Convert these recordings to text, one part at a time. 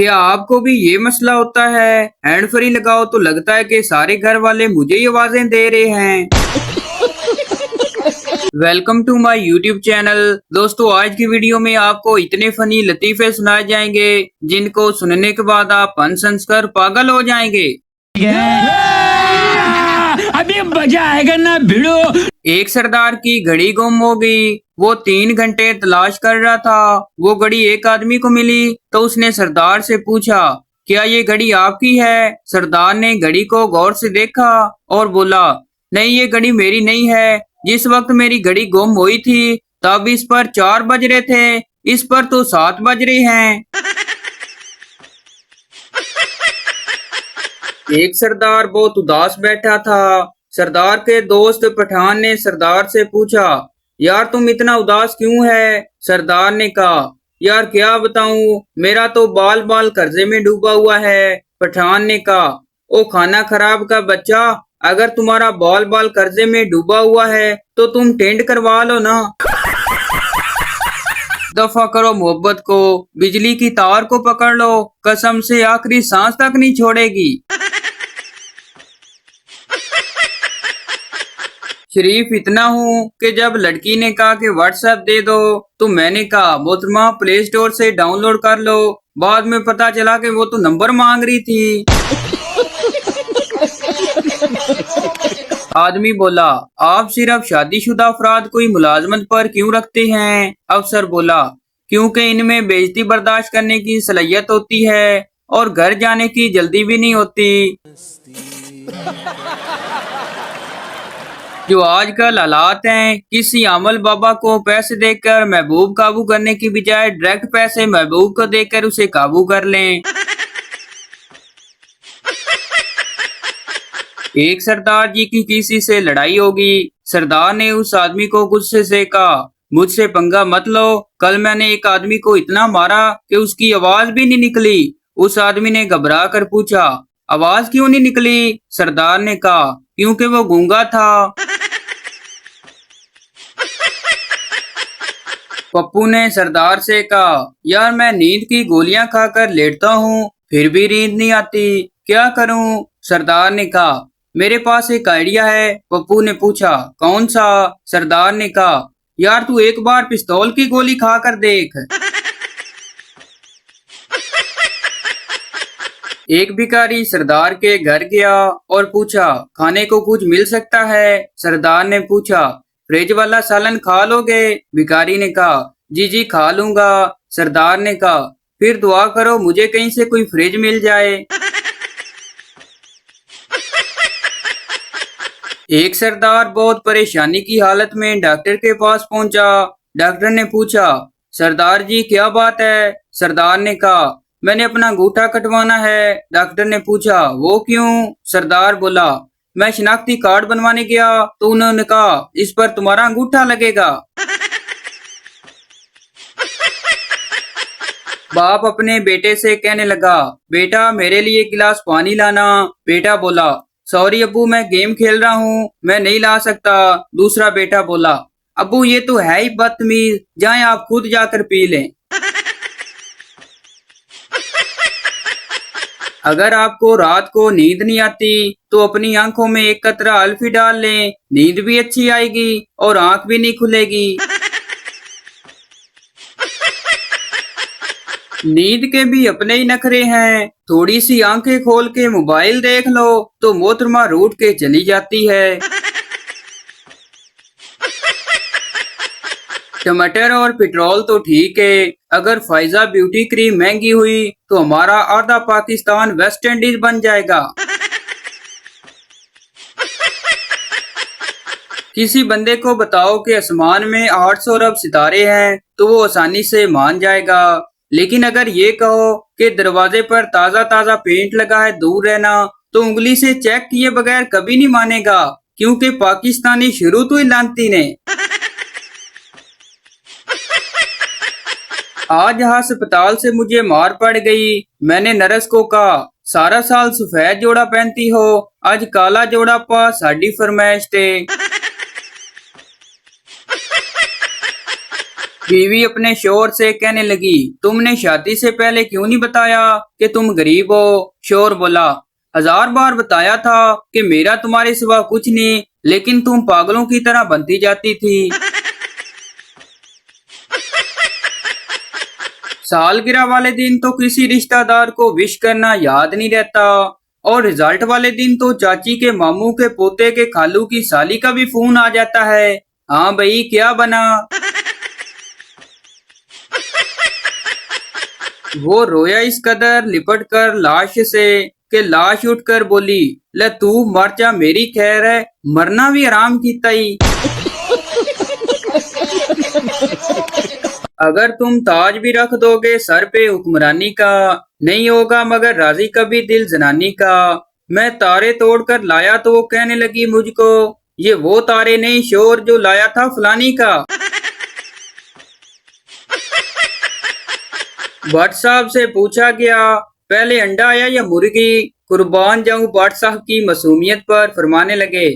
क्या आपको भी ये मसला होता है? हैंड फ्री लगाओ तो लगता है कि सारे घर वाले मुझे ही आवाजें दे रहे हैं। Welcome to my YouTube channel. दोस्तों, आज की वीडियो में आपको इतने फनी लतीफे सुनाए जाएंगे जिनको सुनने के बाद आप हंस हंस कर पागल हो जाएंगे। अभी मजा आएगा ना भिड़ो। एक सरदार की घड़ी गुम हो गई। वो 3 घंटे तलाश कर रहा था। वो घड़ी एक आदमी को मिली तो उसने सरदार से पूछा, क्या ये घड़ी आपकी है? सरदार ने घड़ी को गौर से देखा और बोला, नहीं, ये घड़ी मेरी नहीं है। जिस वक्त मेरी घड़ी गुम हुई थी तब इस पर 4 बज रहे थे, इस पर तो 7 बज रहे हैं। एक सरदार बहुत उदास बैठा था। सरदार के दोस्त पठान ने सरदार से पूछा, यार तुम इतना उदास क्यों है? सरदार ने कहा, यार क्या बताऊं, मेरा तो बाल बाल कर्जे में डूबा हुआ है। पठान ने कहा, ओ खाना खराब का बच्चा, अगर तुम्हारा बाल बाल कर्जे में डूबा हुआ है तो तुम टेंट करवा लो ना। दफा करो मोहब्बत को, बिजली की तार को पकड़ लो, कसम से आखिरी सांस तक नहीं छोड़ेगी। शरीफ इतना हूँ कि जब लड़की ने कहा कि व्हाट्सएप दे दो तो मैंने कहा, मोहतरमा प्ले स्टोर से डाउनलोड कर लो। बाद में पता चला कि वो तो नंबर मांग रही थी। आदमी बोला, आप सिर्फ शादीशुदा अफराद को ही मुलाजमत पर क्यों रखते हैं? अफसर बोला, क्योंकि इनमें बेइज्जती बर्दाश्त करने की सलाहियत होती है और घर जाने की जल्दी भी नहीं होती। जो आजकल हालात हैं, किसी अमल बाबा को पैसे देकर महबूब काबू करने की बजाय डायरेक्ट पैसे महबूब को देकर उसे काबू कर लें। एक सरदार जी की किसी से लड़ाई होगी। सरदार ने उस आदमी को गुस्से से कहा, मुझसे पंगा मत लो, कल मैंने एक आदमी को इतना मारा कि उसकी आवाज भी नहीं निकली। उस आदमी ने घबरा कर पूछा, आवाज क्यों नहीं निकली? सरदार ने कहा, क्योंकि वो गूंगा था। पप्पू ने सरदार से कहा, यार मैं नींद की गोलियां खाकर लेटता हूँ फिर भी नींद नहीं आती, क्या करूँ? सरदार ने कहा, मेरे पास एक आइडिया है। पप्पू ने पूछा, कौन सा? सरदार ने कहा, यार तू एक बार पिस्तौल की गोली खाकर देख। एक भिखारी सरदार के घर गया और पूछा, खाने को कुछ मिल सकता है? सरदार ने पूछा, फ्रिज वाला सालन खा लोगे? भिखारी ने कहा, जी जी खा लूंगा। सरदार ने कहा, फिर दुआ करो मुझे कहीं से कोई फ्रिज मिल जाए। एक सरदार बहुत परेशानी की हालत में डॉक्टर के पास पहुंचा। डॉक्टर ने पूछा, सरदार जी क्या बात है? सरदार ने कहा, मैंने अपना अंगूठा कटवाना है। डॉक्टर ने पूछा, वो क्यों? सरदार बोला, मैं शिनाख्ती कार्ड बनवाने गया तो उन्होंने कहा, इस पर तुम्हारा अंगूठा लगेगा। बाप अपने बेटे से कहने लगा, बेटा मेरे लिए एक गिलास पानी लाना। बेटा बोला, सॉरी अब्बू मैं गेम खेल रहा हूँ, मैं नहीं ला सकता। दूसरा बेटा बोला, अब्बू ये तो है ही बदतमीज, जाएं आप खुद जाकर पी लें। अगर आपको रात को नींद नहीं आती तो अपनी आंखों में एक कतरा अल्फी डाल लें, नींद भी अच्छी आएगी और आंख भी नहीं खुलेगी। नींद के भी अपने ही नखरे हैं। थोड़ी सी आंखें खोल के मोबाइल देख लो तो मोहतरमा रूठ के चली जाती है। टमाटर और पेट्रोल तो ठीक है, अगर फायजा ब्यूटी क्रीम महंगी हुई तो हमारा आधा पाकिस्तान वेस्ट इंडीज बन जाएगा। किसी बंदे को बताओ कि आसमान में 800 अरब सितारे हैं तो वो आसानी से मान जाएगा। लेकिन अगर ये कहो कि दरवाजे पर ताजा ताजा पेंट लगा है, दूर रहना, तो उंगली से चेक किए बगैर कभी नहीं मानेगा, क्योंकि पाकिस्तानी शुरू तो ही लानती ने। आज अस्पताल से मुझे मार पड़ गई। मैंने नर्स को कहा, सारा साल सफेद जोड़ा पहनती हो, आज काला जोड़ा पा साड़ी फरमाइश थे। बीवी अपने शोहर से कहने लगी, तुमने शादी से पहले क्यों नहीं बताया कि तुम गरीब हो? शोहर बोला, 1000 बार बताया था कि मेरा तुम्हारे सिवा कुछ नहीं, लेकिन तुम पागलों की तरह बनती जाती थी। सालगिरह वाले दिन तो किसी रिश्तेदार को विश करना याद नहीं रहता, और रिजल्ट वाले दिन तो चाची के मामू के पोते के खालू की साली का भी फोन आ जाता है। हाँ भाई, क्या बना? वो रोया इस कदर लिपट कर लाश से कि लाश उठकर बोली, ले तू मर जा, मेरी खैर है, मरना भी आराम कीता ही। अगर तुम ताज भी रख दोगे सर पे हुक्मरानी का, नहीं होगा मगर राजी कभी दिल जनानी का। मैं तारे तोड़कर लाया तो वो कहने लगी मुझको, ये वो तारे नहीं शोर जो लाया था फलानी का। भट्ट साहब से पूछा गया, पहले अंडा आया या मुर्गी? कुर्बान जाऊं भट्ट साहब की मासूमियत पर, फरमाने लगे,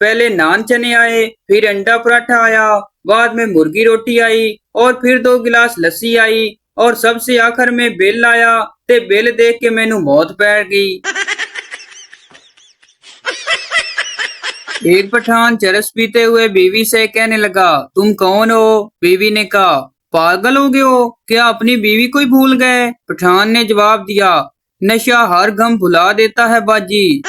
पहले नान चने आए, फिर अंडा पराठा आया, बाद में मुर्गी रोटी आई, और फिर 2 गिलास लस्सी आई, और सबसे आखिर में बिल आया। ते बिल देख के मैनू मौत पैर गई। एक पठान चरस पीते हुए बीवी से कहने लगा, तुम कौन हो? बीवी ने कहा, पागल हो गए हो क्या, अपनी बीवी को ही भूल गए? पठान ने जवाब दिया, नशा हर गम भुला देता है बाजी।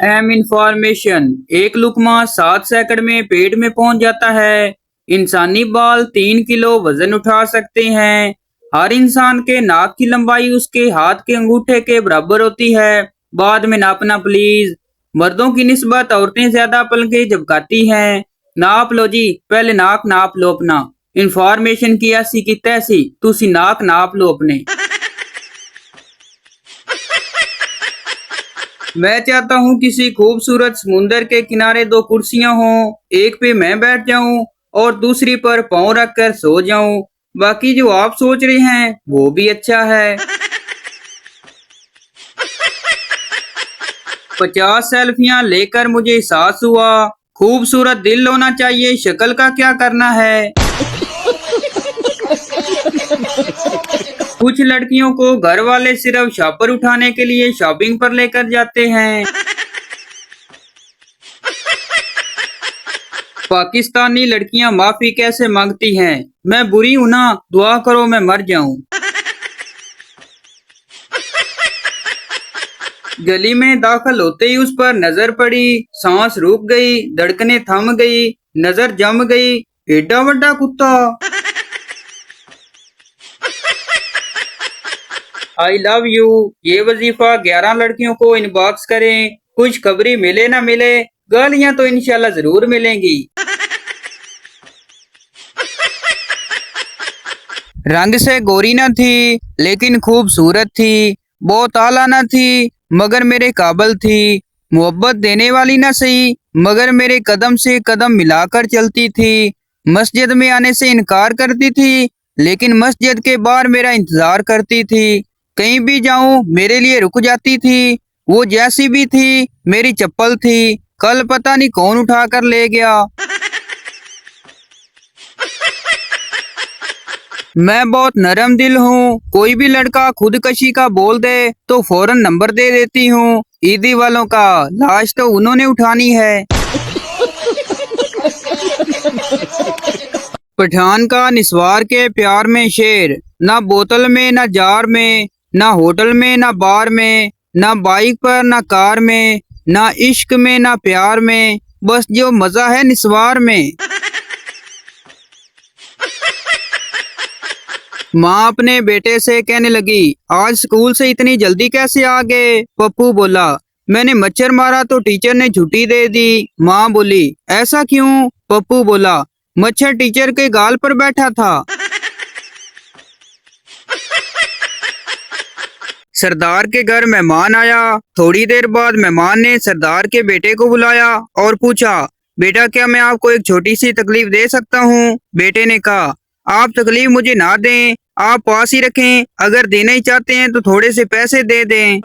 एम इंफॉर्मेशन, एक लुकमा 7 सेकंड में पेट में पहुंच जाता है। इंसानी बाल 3 किलो वजन उठा सकते हैं। हर इंसान के नाक की लंबाई उसके हाथ के अंगूठे के बराबर होती है। बाद में नापना प्लीज। मर्दों की निस्बत औरतें ज्यादा पलकें झपकाती हैं। नाप लो जी, पहले नाक नाप लो अपना। इंफॉर्मेशन की ऐसी की तैसी, तुसी नाक नाप लो अपने। मैं चाहता हूँ किसी खूबसूरत समुंदर के किनारे 2 कुर्सियां हों, एक पे मैं बैठ जाऊं और दूसरी पर पाँव रख कर सो जाऊं। बाकी जो आप सोच रहे हैं वो भी अच्छा है। 50 सेल्फियां लेकर मुझे एहसास हुआ, खूबसूरत दिल होना चाहिए, शक्ल का क्या करना है। कुछ लड़कियों को घर वाले सिर्फ शॉपर उठाने के लिए शॉपिंग पर लेकर जाते हैं। पाकिस्तानी लड़कियां माफी कैसे मांगती हैं, मैं बुरी हूं ना, दुआ करो मैं मर जाऊं। गली में दाखिल होते ही उस पर नजर पड़ी, सांस रुक गई, धड़कनें थम गई, नजर जम गई। एडा बड़ा कुत्ता। आई लव यू, ये वजीफा 11 लड़कियों को इनबॉक्स करें। कुछ खबरी मिले ना मिले, गालियां तो इंशाल्लाह जरूर मिलेंगी। रंग से गोरी न थी लेकिन खूबसूरत थी, बहुत आला न थी मगर मेरे काबिल थी, मोहब्बत देने वाली न सही मगर मेरे कदम से कदम मिलाकर चलती थी। मस्जिद में आने से इनकार करती थी लेकिन मस्जिद के बाहर मेरा इंतजार करती थी। कहीं भी जाऊं मेरे लिए रुक जाती थी। वो जैसी भी थी मेरी चप्पल थी, कल पता नहीं कौन उठा कर ले गया। मैं बहुत नरम दिल हूँ, कोई भी लड़का खुदकशी का बोल दे तो फौरन नंबर दे देती हूँ। ईदी वालों का लाश तो उन्होंने उठानी है। पठान का निस्वार के प्यार में शेर, ना बोतल में ना जार में, ना होटल में ना बार में, ना बाइक पर ना कार में, ना इश्क में ना प्यार में, बस जो मजा है निस्वार में। माँ अपने बेटे से कहने लगी, आज स्कूल से इतनी जल्दी कैसे आ गए? पप्पू बोला, मैंने मच्छर मारा तो टीचर ने छुट्टी दे दी। माँ बोली, ऐसा क्यों? पप्पू बोला, मच्छर टीचर के गाल पर बैठा था। सरदार के घर मेहमान आया। थोड़ी देर बाद मेहमान ने सरदार के बेटे को बुलाया और पूछा, बेटा क्या मैं आपको एक छोटी सी तकलीफ दे सकता हूँ? बेटे ने कहा, आप तकलीफ मुझे ना दें, आप पास ही रखें, अगर देना ही चाहते हैं तो थोड़े से पैसे दे दें।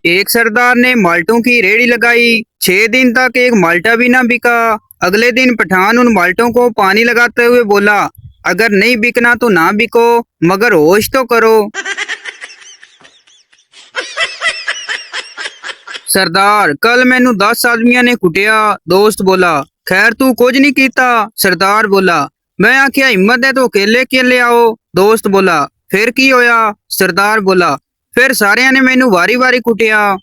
एक सरदार ने माल्टों की रेहड़ी लगाई। 6 दिन तक एक माल्टा भी ना बिका। अगले दिन पठान उन माल्टों को पानी लगाते हुए बोला, अगर नहीं बिकना तो ना बिको, मगर होश तो करो। सरदार, कल मैनू 10 आदमियों ने कुटिया। दोस्त बोला, खैर तू कुछ नहीं कीता। सरदार बोला, मैं आख्या हिम्मत है तो अकेले अकेले आओ। दोस्त बोला, फिर की होया? सरदार बोला, फिर सारिया ने मैनू वारी वारी कुटिया।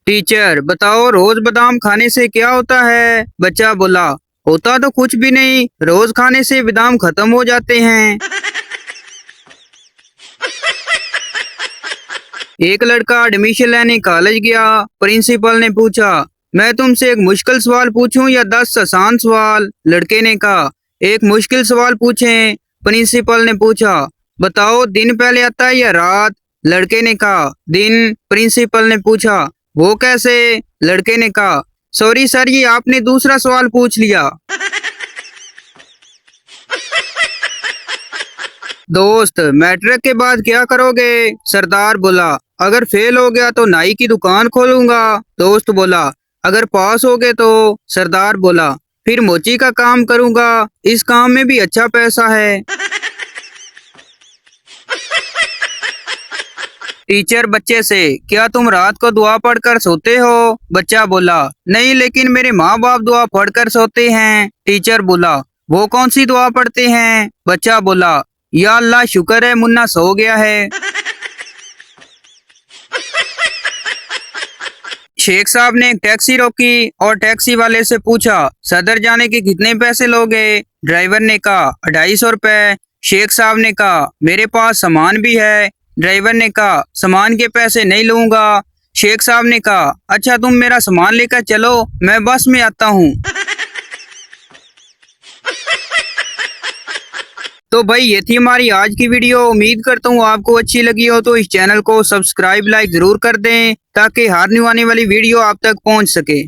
टीचर, बताओ रोज बादाम खाने से क्या होता है? बच्चा बोला, होता तो कुछ भी नहीं, रोज खाने से बादाम खत्म हो जाते हैं। एक लड़का एडमिशन लेने कॉलेज गया। प्रिंसिपल ने पूछा, मैं तुमसे एक मुश्किल सवाल पूछूं या 10 आसान सवाल? लड़के ने कहा, एक मुश्किल सवाल पूछें। प्रिंसिपल ने पूछा, बताओ दिन पहले आता है या रात? लड़के ने कहा, दिन। प्रिंसिपल ने पूछा, वो कैसे? लड़के ने कहा, सॉरी सर, ये आपने दूसरा सवाल पूछ लिया। दोस्त, मैट्रिक के बाद क्या करोगे? सरदार बोला, अगर फेल हो गया तो नाई की दुकान खोलूंगा। दोस्त बोला, अगर पास हो गए तो? सरदार बोला, फिर मोची का काम करूंगा, इस काम में भी अच्छा पैसा है। टीचर बच्चे से, क्या तुम रात को दुआ पढ़कर सोते हो? बच्चा बोला, नहीं, लेकिन मेरे माँ बाप दुआ पढ़कर सोते हैं। टीचर बोला, वो कौन सी दुआ पढ़ते हैं? बच्चा बोला, या अल्लाह शुक्र है मुन्ना सो गया है। शेख साहब ने एक टैक्सी रोकी और टैक्सी वाले से पूछा, सदर जाने के कितने पैसे लोगे? ड्राइवर ने कहा, 250 रुपए। शेख साहब ने कहा, मेरे पास सामान भी है। ड्राइवर ने कहा, सामान के पैसे नहीं लूंगा। शेख साहब ने कहा, अच्छा तुम मेरा सामान लेकर चलो, मैं बस में आता हूँ। तो भाई ये थी हमारी आज की वीडियो। उम्मीद करता हूँ आपको अच्छी लगी हो, तो इस चैनल को सब्सक्राइब लाइक जरूर कर दें ताकि हर न्यू आने वाली वीडियो आप तक पहुँच सके।